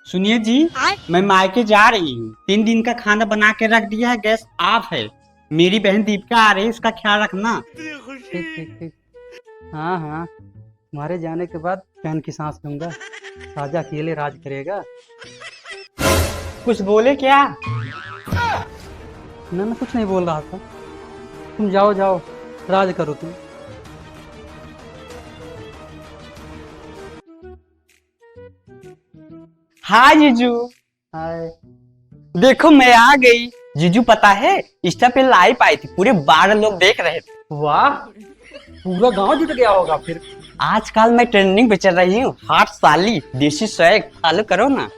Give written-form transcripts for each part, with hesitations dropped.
सुनिए जी, मैं मायके जा रही हूँ। 3 दिन का खाना बना के रख दिया है, गैस ऑफ है। मेरी बहन दीपिका आ रही है, उसका ख्याल रखना। ठीक ठीक ठीक। हाँ हाँ, तुम्हारे जाने के बाद चैन की सांस लूंगा। राजा अकेले राज करेगा। कुछ बोले क्या? ना मैं कुछ नहीं बोल रहा था। तुम जाओ जाओ, राज करो तुम। हाय जीजू। हाय। देखो मैं आ गई। जीजू पता है, इंस्टा पे लाइव आई थी, पूरे 12 लोग देख रहे थे। वाह, पूरा गांव जुट गया होगा फिर। आजकल मैं ट्रेंडिंग पे चल रही हूँ। हॉट साली, देसी स्वैग, फॉलो करो ना।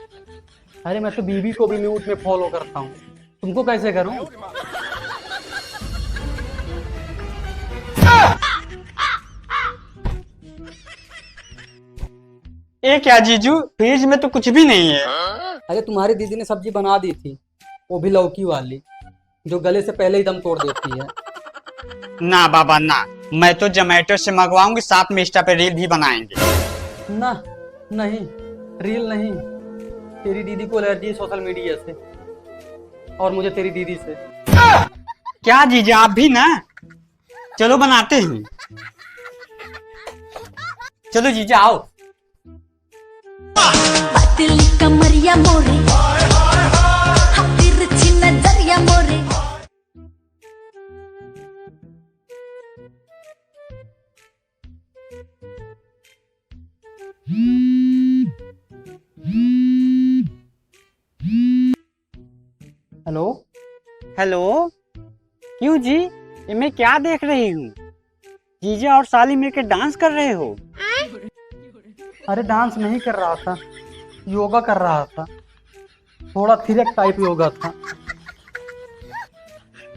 अरे मैं तो बीबी को भी म्यूट में फॉलो करता हूँ, तुमको कैसे करूँ? ये क्या जीजू, फ्रिज में तो कुछ भी नहीं है। अरे तुम्हारी दीदी ने सब्जी बना दी थी, वो भी लौकी वाली, जो गले से पहले ही दम तोड़ देती है। ना बाबा ना, मैं तो जोमेटो से मंगवाऊंगी, साथ में इंस्टा पे रील भी बनाएंगे। ना, नहीं, रील नहीं। तेरी दीदी को एलर्जी है सोशल मीडिया से, और मुझे तेरी दीदी से। क्या जीजा, आप भी ना? चलो बनाते हैं। चलो जीजा आओ। पतली कमरिया मोरे, तिरछी नजरिया मोरे। हेलो। हेलो। क्यों जी, ये मैं क्या देख रही हूँ? जीजा और साली मिलकर डांस कर रहे हो? अरे डांस नहीं कर रहा था, योगा कर रहा था। थोड़ा थिरक टाइप योगा था।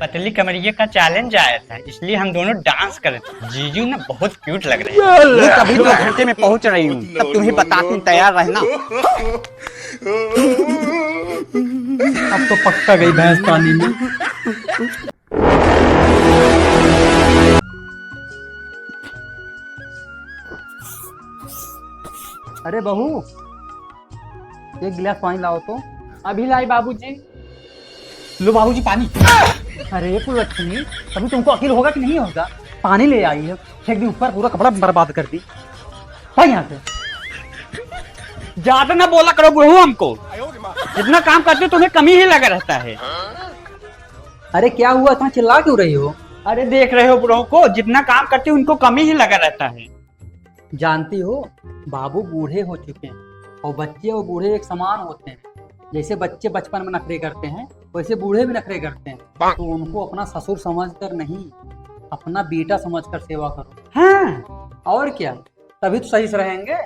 पतली कमरिया का चैलेंज आया था, इसलिए हम दोनों डांस कर रहे थे। जीजू ना बहुत क्यूट लग रहे हैं। मैं कभी 2 घंटे में पहुंच रही हूँ, तब तुम्हें बताती हूँ, तैयार रहना। अब तो पक्का गई भैंस पानी में। अरे बहू, एक गिलास पानी लाओ तो। अभी लाई बाबूजी। लो बाबूजी पानी। अरे पुलक्ष्मी, अभी तुमको अकील होगा कि नहीं होगा? पानी ले आई है, फेंक दी ऊपर, पूरा कपड़ा बर्बाद कर दी। भाई यहाँ से। ज्यादा ना बोला करो बहू हमको। जितना काम करते हो तुम्हें कमी ही लगा रहता है। अरे क्या हुआ, इतना चिल्ला क्यों रही हो? अरे देख रहे हो बहू को, जितना काम करते हो उनको कमी ही लगा रहता है। जानती हो, बाबू बूढ़े हो चुके हैं, और बच्चे और बूढ़े एक समान होते हैं। जैसे बच्चे बचपन में नखरे करते हैं, वैसे बूढ़े भी नखरे करते हैं। तो उनको अपना ससुर समझकर नहीं, अपना बेटा समझकर सेवा करो। हाँ, और क्या, तभी तो सही से रहेंगे।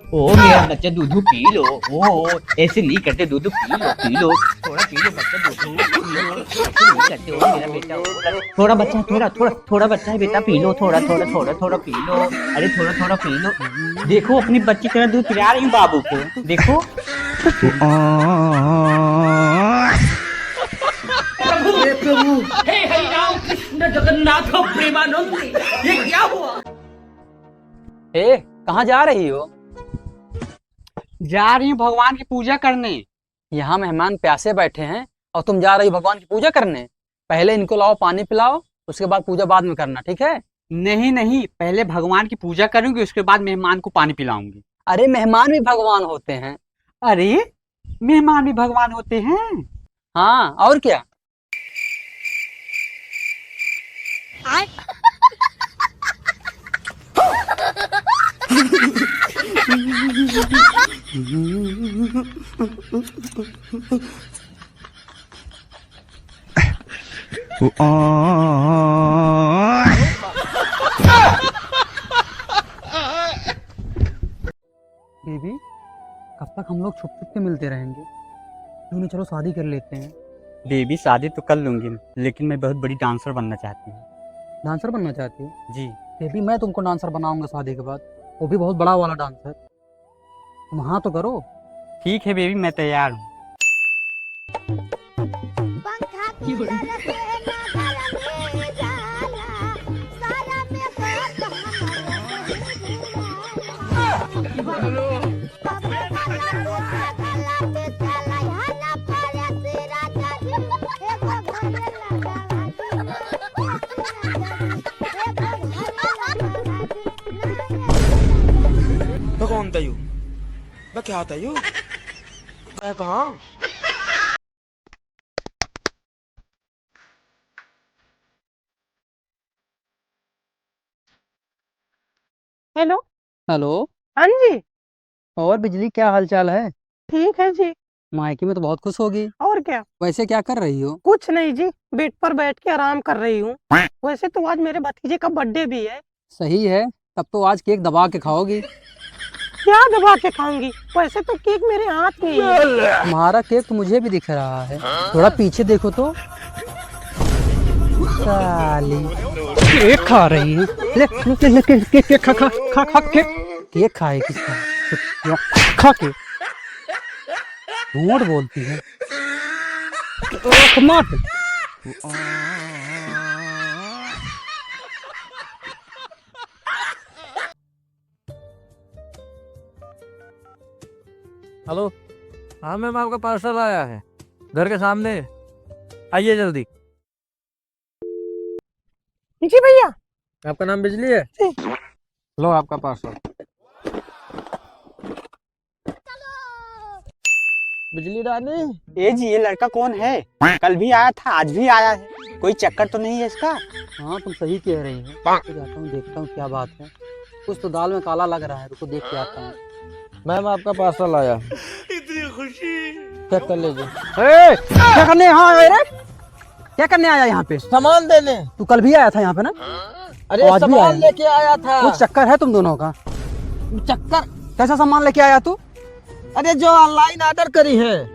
ओ मेरा बच्चा दूध पी लो। ओ ऐसे नहीं करते, दूध पी लो थोड़ा पी लो बच्चा, दूध पी लो। ऐसे नहीं करते हो मेरा बेटा। थोड़ा बच्चा, थोड़ा बच्चा है बेटा, पी लो थोड़ा पी लो। अरे थोड़ा पी लो। देखो अपनी बच्ची की तरह दूध पिला रही हूँ बाबू को, देखो। हे हरि राम कृष्ण जगन्नाथ प्रेमानंद, ये क्या हुआ? ए, कहाँ जा रही हो? जा रही हूँ भगवान की पूजा करने। यहाँ मेहमान प्यासे बैठे हैं और तुम जा रही हो भगवान की पूजा करने? पहले इनको लाओ, पानी पिलाओ, उसके बाद पूजा बाद में करना, ठीक है? नहीं, पहले भगवान की पूजा करूंगी, उसके बाद मेहमान को पानी पिलाऊंगी। अरे मेहमान भी भगवान होते हैं। अरे मेहमान भी भगवान होते हैं? हाँ, और क्या। बेबी, कब तक हम लोग छुप छुप के मिलते रहेंगे? क्यों नहीं, चलो शादी कर लेते हैं। बेबी शादी तो कर लूंगी, लेकिन मैं बहुत बड़ी डांसर बनना चाहती हूँ। डांसर बनना चाहती हो? जी। बेबी मैं तुमको डांसर बनाऊंगा शादी के बाद, वो भी बहुत बड़ा वाला डांसर। तुम हाँ तो करो। ठीक है बेबी, मैं तैयार हूँ। मैं कौन था यू? मैं क्या था यू? मैं कहाँ? हेलो। हेलो। हाँ जी। और बिजली, क्या हाल चाल है? ठीक है जी। मायके में तो बहुत खुश होगी। और क्या? वैसे क्या कर रही हो? कुछ नहीं जी, बेड पर बैठ के आराम कर रही हूँ। वैसे तो आज मेरे भतीजे का बर्थडे भी है। सही है, तब तो आज केक दबा के खाओगी। क्या दबा के खाऊंगी? वैसे तो केक मेरे हाथ में ही है। तुम्हारा केक तो मुझे भी दिख रहा है, थोड़ा पीछे देखो तो। साली केक खा रही है। ले ले ले केक खा खा खा खा केक खाए किसका? खा के झूठ बोलती है। मत। हेलो। हाँ मैम, आपका पार्सल आया है घर के सामने, आइए जल्दी। जी भैया। आपका नाम बिजली है? लो आपका पार्सल। बिजली रानी, ये जी ये लड़का कौन है? कल भी आया था, आज भी आया है, कोई चक्कर तो नहीं है इसका? हाँ तुम सही कह रही हो। तो जाता हूँ, देखता हूँ क्या बात है। कुछ तो दाल में काला लग रहा है, रुको देख के आता हूँ। मैम आपका पार्सल आया। चेक कर लीजिए। क्या करने यहाँ आया रे? क्या करने आया यहाँ पे? सामान देने। तू कल भी आया था यहाँ पे ना? अरे आज भी आया सामान है। लेके आया था। कुछ चक्कर है तुम दोनों का? चक्कर? कैसा सामान लेके आया तू? अरे जो ऑनलाइन ऑर्डर करी है।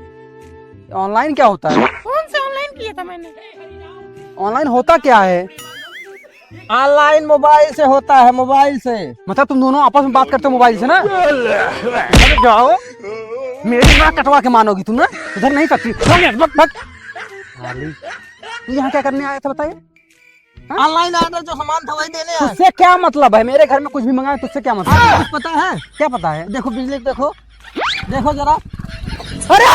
ऑनलाइन क्या होता है? कौन से ऑनलाइन किया था मैंने? ऑनलाइन होता क्या है? ऑनलाइन मोबाइल से होता है, मोबाइल से। मतलब तुम दोनों आपस में बात करते हो मोबाइल से ना? अरे जाओ, मेरी नाक कटवा के मानोगी तुम ना? उधर नहीं सकती। तू यहाँ क्या करने आया था बताइए? ऑनलाइन ऑर्डर जो सामान था वही देने आया। तुझसे क्या मतलब है? मेरे घर में कुछ भी मंगाए, तुझसे क्या मतलब है? कुछ पता है? क्या पता है? देखो बिजली, देखो देखो जरा। अरे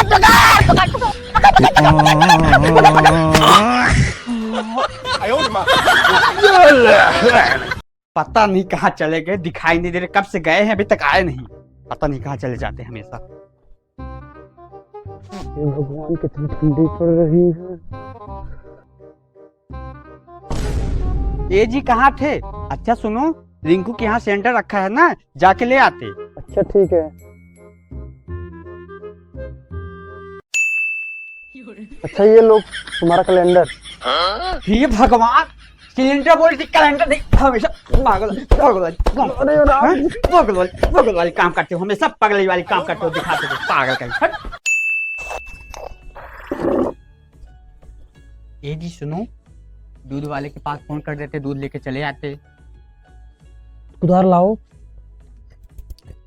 पता नहीं कहाँ चले गए, दिखाई नहीं दे रहे, कब से गए हैं अभी तक आए नहीं। पता नहीं कहाँ चले जाते हैं हमेशा। भगवान कितनी ठंडी पड़ रही है। ये जी कहाँ थे? अच्छा सुनो, रिंकू के यहाँ सेंटर रखा है ना, जाके ले आते। अच्छा ठीक है। अच्छा ये लो तुम्हारा कैलेंडर। हे भगवान, सिलेंडर बोल रही कैलेंडर नहीं, हमेशा पागल पागल वाली काम करते हो, हमेशा पगली वाली काम करते हो, दिखाते हो पागल कहीं। ये जी सुनो, दूध वाले के पास फोन कर देते, दूध लेके चले आते। कुदार लाओ।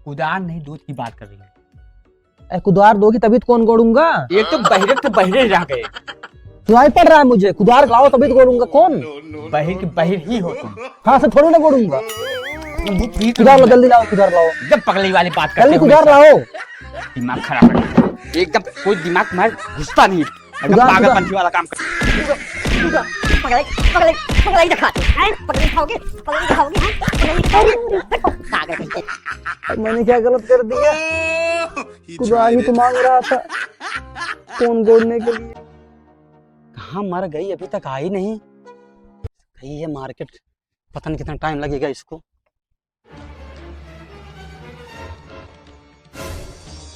उदार नहीं, दूध की बात कर रही है। कुदार दोगी तभी तो कौन गोड़ूंगा? ये तो बहिरे रह गए। सुनाई पड़ रहा है मुझे, कुदार लाओ तभी तो गोड़ूंगा। कौन? बहिर ही हो तुम। हाँ से थोड़ी ना गोड़ूंगा। कुदार लो, जल्दी लाओ, कुदार लाओ, एकदम पगली वाली बात करते जल्दी हो, कुदार लाओ। दिमाग खराब है एकदम, कोई दिमाग तुम्हारा घुसता नहीं, एकदम पागलपंथी वाला काम कर। मैंने क्या गलत कर दिया? कुदार ही तो मांग रहा था, कौन गोड़ने के लिए। कहाँ मर गई, अभी तक आई नहीं। गई है मार्केट, पता नहीं कितना टाइम लगेगा इसको।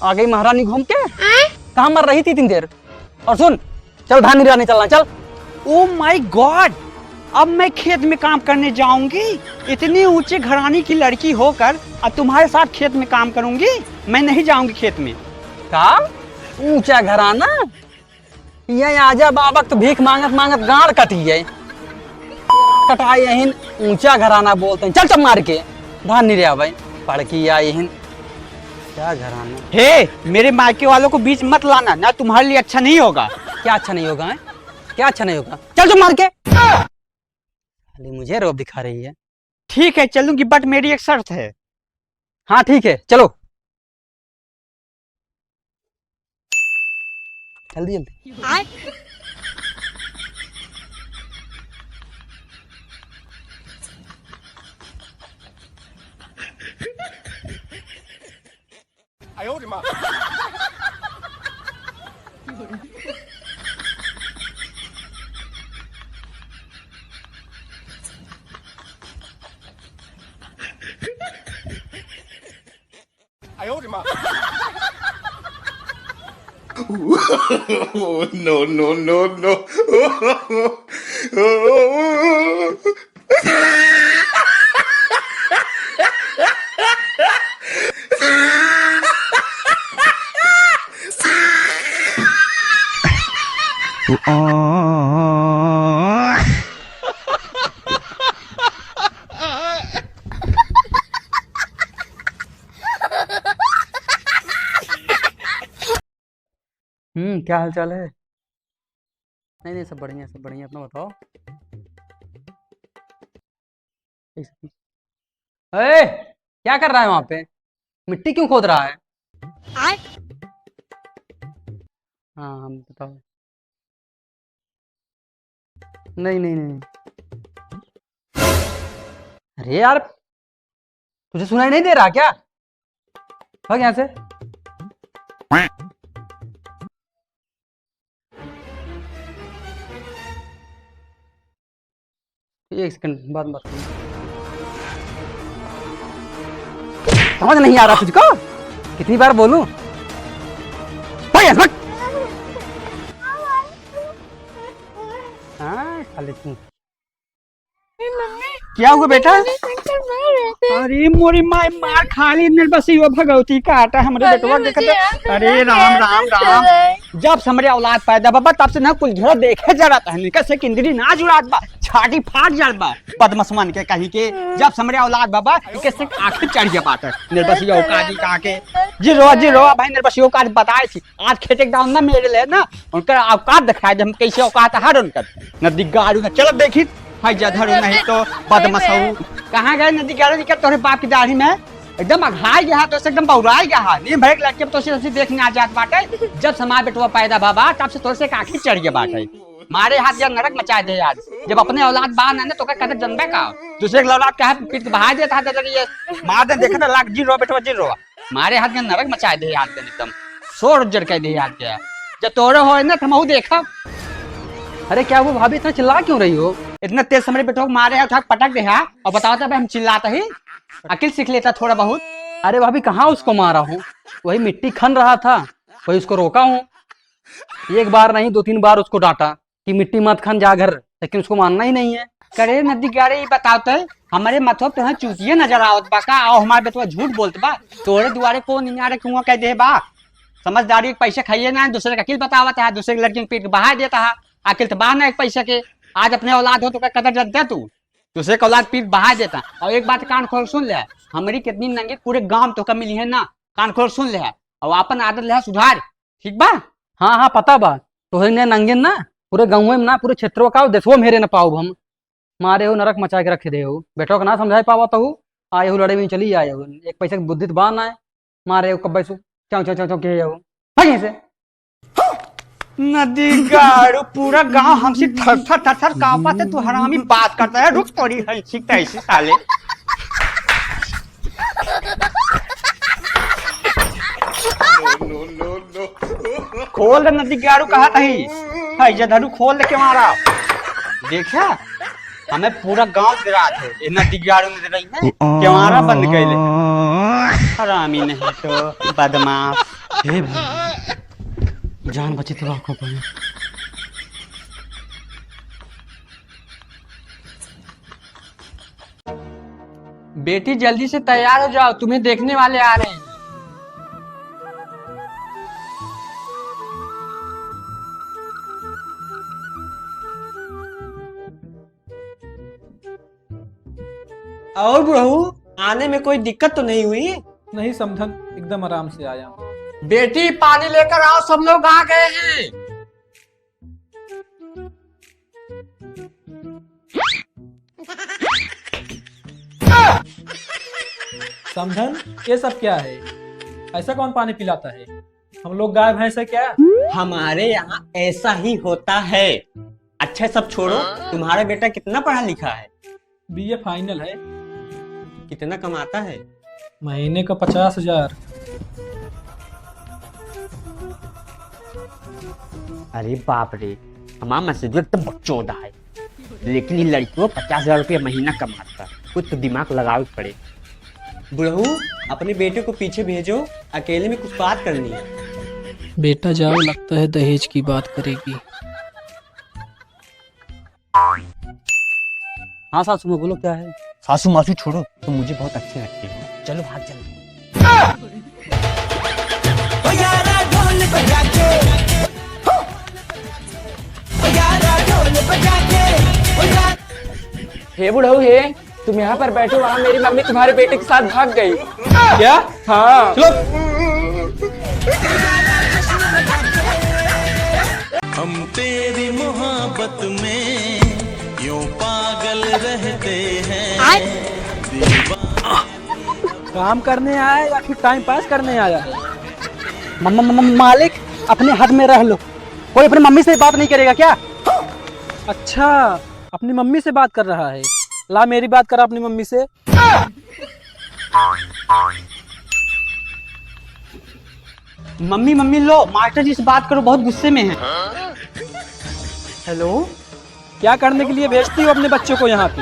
आ गई महारानी घूम के। कहाँ मर रही थी इतनी देर? और सुन, चल धान निराने चलना, चल। ओ माय गॉड, अब मैं खेत में काम करने जाऊंगी? इतनी ऊंचे घराने की लड़की होकर अब तुम्हारे साथ खेत में काम करूंगी? मैं नहीं जाऊंगी खेत में। का ऊंचा घराना? ये आजा बाबा तो भीख मांगत मांगत गाड़ कटी है। कटाई यही ऊंचा घराना बोलते हैं। चल चल मार के धान नहीं रहा भाई, पड़की आई हिन। क्या घराना? हे, मेरे मायके वालों को बीच मत लाना, ना तुम्हारे लिए अच्छा नहीं होगा। क्या अच्छा नहीं होगा है? क्या अच्छा नहीं होगा? चल चल मार के। खाली मुझे रौब दिखा रही है। ठीक है चलूंगी, बट मेरी एक शर्त है। हाँ ठीक है चलो। जल्दी जल्दी। no, no, no, no. क्या हाल चाल है? नहीं नहीं, सब बढ़िया सब बढ़िया। अपना बताओ। ए, क्या कर रहा है वहां पे? मिट्टी क्यों खोद रहा है? हाँ हम बताओ। नहीं नहीं नहीं। अरे यार, तुझे सुनाई नहीं दे रहा क्या? भाग यहाँ से। एक सेकंड बाद बात करूं। समझ नहीं आ रहा तुझको? कितनी बार बोलूं? हाँ खाली तू। क्या हुआ बेटा? अरे मोरी माय मार खाली निर्बसी वो भगवती का आटा हमरे बेटवा देखत। अरे राम राम राम। जब से हमरे औलाद पैदा बाबा तब से ना कुल घेरा देखे जरा तहनी कैसे किंदरी ना जुड़ात बा, छाटी फाट जात बा पद्मसमान के कहीं के। जब से हमरे औलाद बाबा कैसे आंखें चढ़ गया बात निर्बसी औकादी का के। जी रो भाई निर्बसी औकाद बताए थी। आज खेते डाउन ना मेरे ले ना उनका औकात दिखाए हम कैसे औकात हर उनका। नदी गाड़ू ना चलो देखी हाय जधरू नहीं तो बदमसऊ। कहाँ गए नदी गाड़ू निकल तोरे बाप की दाढ़ी में एकदम अघाई गया तो एकदम बौराई गया। नहीं भरे लड़के तो से देखने आ जात बाटे। जब समाज बेटवा पैदा बाबा तब से तोरे से आंखें चढ़ गया बाटे। मारे हाथ जब नरक मचा दे यार। जब अपने औलाद बान है ना तो क्या कहते जन्मे का दूसरे के औलाद का पीट के बहा देता था। ये मार दे देखा था लाख जी रो बेटवा जी रो मारे हाथ में नरक मचा दे यार एकदम शोर उज्जर कह दे यार। क्या जब तोरे हो ना हम देखा। अरे क्या वो भाभी इतना चिल्ला क्यों रही हो? इतना तेज समझ बेटो मारे हाथ पटक दे और बताओ तब हम चिल्लाता ही अकिल सीख लेता थोड़ा बहुत। अरे भाभी कहाँ उसको मारा हूँ? वही मिट्टी खन रहा था वही उसको रोका हूँ। एक बार नहीं 2-3 बार उसको डांटा कि मिट्टी मत खन जा घर, लेकिन उसको मानना ही नहीं है। करे नदी गारे बताते हमारे मतलब तो चूतिए नजर आवत बा का और हमारे बेटवा झूठ बोलते बा। तोरे दुआरे कौन निनारे कुआं कह दे बा। समझदारी पैसे खाइए ना दूसरे का अकिल बतावता है दूसरे की लड़की पीट बहा देता है। अकिल तो बहा ना एक पैसे के। आज अपने औलाद हो तो क्या कदर जानते तू? दूसरे का औलाद पीट बहा देता। और एक बात कान खोल सुन ले हमारी कितनी नंगे पूरे गांव तो कम मिली है ना। कान खोल सुन ले और अपन आदत ले सुधार ठीक बा। हाँ हाँ पता बा तो नंगे ना पूरे गाँव में ना पूरे क्षेत्रों का देशो मेरे न पाओ हम। मारे हो नरक मचा के रखे दे हो बेटो का ना समझा पावा तो आए हो लड़े में चली आए हो। एक पैसे की बुद्धि बान आए मारे हो कब चाव चाव चाव के हो से नदी गाड़ू पूरा गांव हमसे थर थर थर थर कांपते। तू हरामी बात करता है रुक थोड़ी सीखता है इसी साले। No, no, no. खोल दे नदी गाड़ू कहा थी हाय जधरू खोल दे के मारा। देखा हमें पूरा गांव गिरा थे ये नदी गाड़ू में रही है क्यों बंद कर ले हरामी नहीं तो बदमाश। हे भाई जान बची तो आंखों पर। बेटी जल्दी से तैयार हो जाओ तुम्हें देखने वाले आ रहे हैं। और बहू आने में कोई दिक्कत तो नहीं हुई? नहीं समधन एकदम आराम से आया हूँ। बेटी पानी लेकर आओ सब लोग आ गए हैं। समधन ये सब क्या है? ऐसा कौन पानी पिलाता है? हम लोग गाय भैंस है क्या? हमारे यहाँ ऐसा ही होता है। अच्छा सब छोड़ो, तुम्हारा बेटा कितना पढ़ा लिखा है? बीए फाइनल है। कितना कमाता है? महीने का 50,000। अरे बाप रे, हमारा मैसेज एकदम बकचोदा है, लेकिन ये लड़कियों 50,000 रुपया महीना कमाता है। कुछ तो दिमाग लगावे पड़े। बुढ़ऊ, अपने बेटे को पीछे भेजो, अकेले में कुछ बात करनी है। बेटा जाओ, लगता है दहेज की बात करेगी। हाँ सासू माँ बोलो, क्या है? सासू मासू छोड़ो, तुम मुझे बहुत अच्छे लगते हो। चलो भाग चलो। हे बुढ़ऊ हे, तुम यहाँ पर बैठो, वहाँ मेरी मम्मी तुम्हारे बेटे के साथ भाग गई। क्या? हाँ। हम तेरी मोहब्बत में यूं पागल रहते हैं। काम करने आया या फिर टाइम पास करने आया? मालिक, अपने हद में रह लो। कोई अपनी मम्मी से बात नहीं करेगा क्या? अच्छा, अपनी मम्मी से बात कर रहा है। ला मेरी बात करा अपनी मम्मी से। मम्मी मम्मी लो, मास्टर जी से बात करो, बहुत गुस्से में हैं। हेलो, क्या करने के लिए भेजती हो अपने बच्चों को यहाँ पे?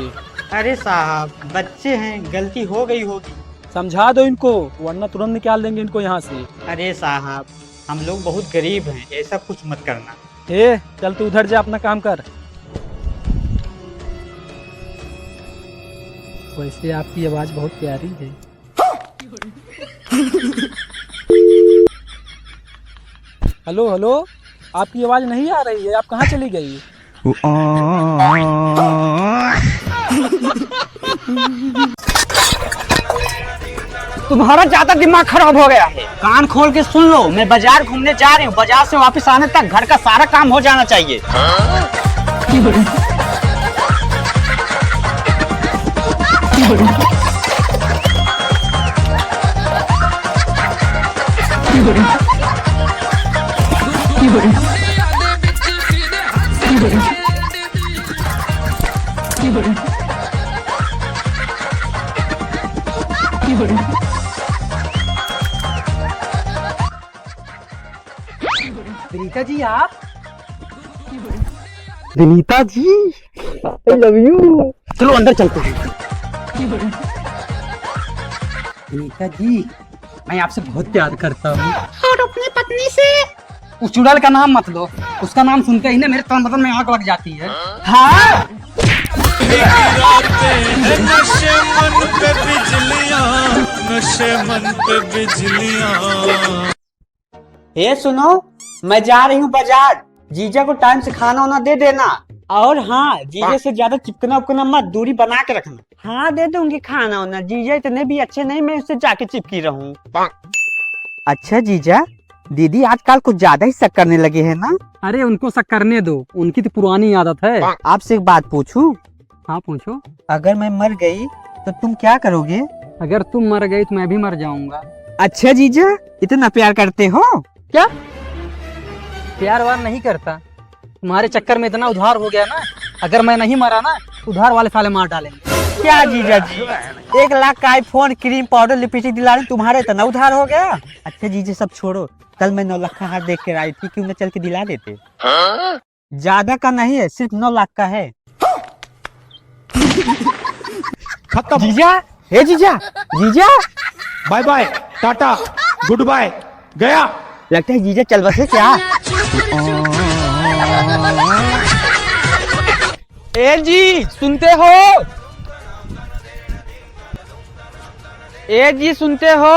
अरे साहब, बच्चे हैं, गलती हो गई होगी। समझा दो इनको, वरना तुरंत निकाल देंगे इनको यहाँ से। अरे साहब, हम लोग बहुत गरीब हैं, ऐसा कुछ मत करना। ए, चल तू उधर जा, अपना काम कर। वैसे आपकी आवाज बहुत प्यारी है। हेलो हेलो, आपकी आवाज नहीं आ रही है, आप कहाँ चली गई? तुम्हारा ज्यादा दिमाग खराब हो गया है। कान खोल के सुन लो, मैं बाजार घूमने जा रही हूँ। बाजार से वापस आने तक घर का सारा काम हो जाना चाहिए। विनीता जी, आप? Vinita ji, I love you. चलो अंदर चलते हैं। विनीता जी, मैं आपसे बहुत प्यार करता हूँ। और अपनी पत्नी से उस चुड़ैल का नाम मत लो, उसका नाम सुनते ही ना मेरे तन बदन में आग लग जाती है। हाँ, नशे मन पे बिजलियां, नशे मन पे बिजलियां। ये सुनो, मैं जा रही हूँ बाजार। जीजा को टाइम से खाना वाना दे देना। और हाँ, जीजा से ज्यादा चिपकना उपकना मत, दूरी बना के रखना। हाँ, दे दूंगी खाना वाना। जीजा इतने भी अच्छे नहीं, मैं उससे जाके चिपकी रहूं। अच्छा जीजा, दीदी आजकल कुछ ज्यादा ही शक करने लगे हैं ना? अरे उनको शक करने दो, उनकी तो पुरानी आदत है। आपसे एक बात पूछूं? हाँ पूछो। अगर मैं मर गई तो तुम क्या करोगे? अगर तुम मर गई तो मैं भी मर जाऊंगा। अच्छा जीजा, इतना प्यार करते हो? क्या? प्यार वार नहीं करता, तुम्हारे चक्कर में इतना उधार हो गया ना। अगर मैं नहीं मरा ना, उधार वाले साले मार डालेंगे। क्या जीजा जी, 1 लाख का आईफोन, क्रीम पाउडर, लिपस्टिक दिला रही, तुम्हारे इतना उधार हो गया? अच्छा जीजा सब छोड़ो, कल मैं 9 लाख का हाथ देख कर आई थी, क्यों न चल के दिला देते? ज्यादा का नहीं है, सिर्फ 9 लाख का है। खत्म। जीजा, हे जीजा, जीजा, bye bye, ta ta, goodbye, गया। लगता है जीजा चल बसे क्या? ए जी, सुनते हो? ए जी, सुनते हो?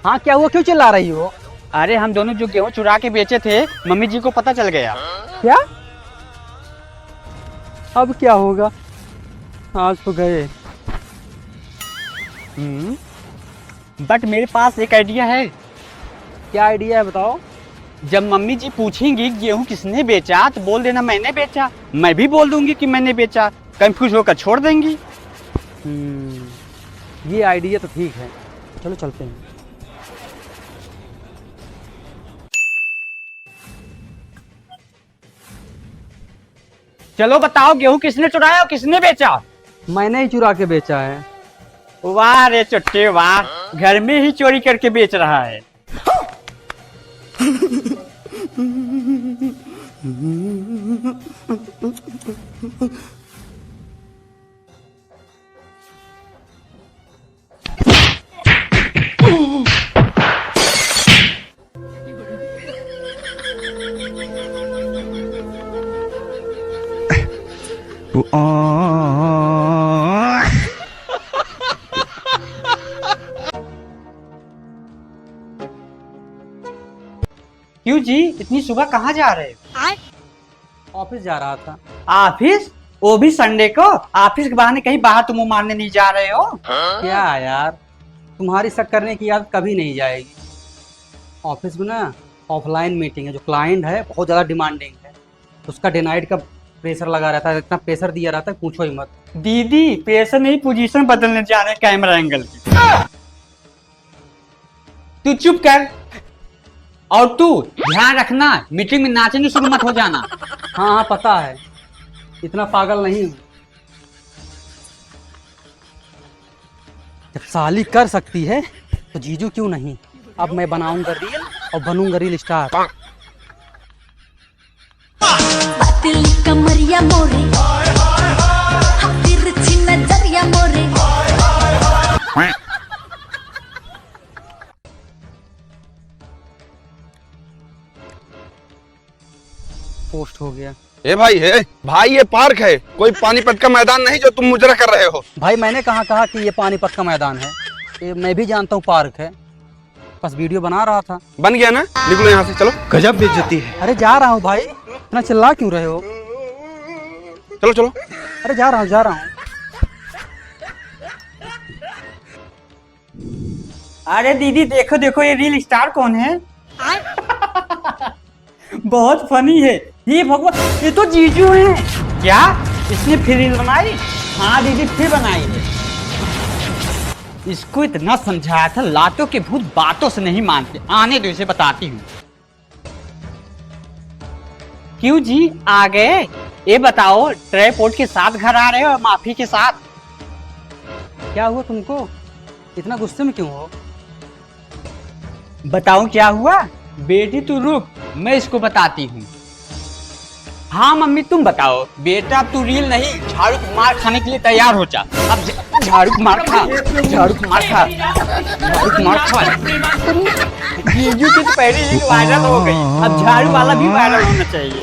हाँ क्या हुआ, क्यों चिल्ला रही हो? अरे हम दोनों जो गेहूं चुरा के बेचे थे, मम्मी जी को पता चल गया। क्या? अब क्या होगा? आज तो गए। बट मेरे पास एक आइडिया है। क्या आइडिया है, बताओ। जब मम्मी जी पूछेंगी गेहूं किसने बेचा, तो बोल देना मैंने बेचा। मैं भी बोल दूंगी कि मैंने बेचा, कंफ्यूज होकर छोड़ देंगी। ये आइडिया तो ठीक है। चलो चलते हैं। चलो बताओ, गेहूं किसने चुराया और किसने बेचा? मैंने ही चुरा के बेचा है। वाह रे चुट्टे वाह, घर में ही चोरी करके बेच रहा है। क्यों जी, इतनी सुबह कहाँ जा रहे हो? ऑफिस जा रहा था। ऑफिस? वो भी संडे को? ऑफिस के बहाने कहीं बाहर तुम मुंह मारने नहीं जा रहे हो? क्या यार, तुम्हारी शक करने की आदत कभी नहीं जाएगी। ऑफिस में ना ऑफलाइन मीटिंग है, जो क्लाइंट है बहुत ज़्यादा डिमांडिंग है, उसका डिनाइड का प्रेशर लगा रहता है, इतना प्रेशर दिया रहता है पूछो ही मत। दीदी प्रेशर नहीं, पोजीशन बदलने जा रहे हैं कैमरा एंगल की। तू चुप कर, और तू ध्यान रखना मीटिंग में नाचने शुरू मत हो जाना। हाँ हाँ पता है, इतना पागल नहीं हूँ। जब साली कर सकती है तो जीजू क्यों नहीं। अब मैं बनाऊंगा रील और बनूंगा रील स्टार। पतली कमरिया मोरे, तिरछी नजरिया मोरे। पोस्ट हो गया। ए भाई है भाई, ये पार्क है, कोई पानीपत का मैदान नहीं जो तुम मुजरा कर रहे हो। भाई मैंने कहा कि ये पानीपत का मैदान है, ये मैं भी जानता हूँ पार्क है, बस वीडियो बना रहा था। बन गया ना, निकलो यहाँ से, चलो। गजब बेइज्जती है। अरे जा रहा हूँ भाई, इतना चिल्ला क्यों रहे हो? चलो चलो। अरे जा रहा हूँ। अरे दीदी देखो देखो, ये रील स्टार कौन है? बहुत फनी है ये। भगवान, ये तो जीजू हैं। क्या इसने फिर रील बनाई? हाँ दीदी फिर बनाई है। इसको इतना समझाया था, लातों के भूत बातों से नहीं मानते। आने दो, इसे बताती हूँ। क्यों जी आ गए? ये बताओ, ट्राइपॉड के साथ घर आ रहे हो, माफी के साथ? क्या हुआ तुमको, इतना गुस्से में क्यों हो? बताऊं क्या हुआ? बेटी तू रुक, मैं इसको बताती हूँ। हाँ मम्मी तुम बताओ। बेटा तू रील नहीं, झाड़ू मार खाने के लिए तैयार हो जा। अब झाड़ू मार खा, झाड़ू मार खा, झाड़ू मार खा। जीजू की तो पहले ही वायरल हो गई, अब झाड़ू वाला भी वायरल होना चाहिए।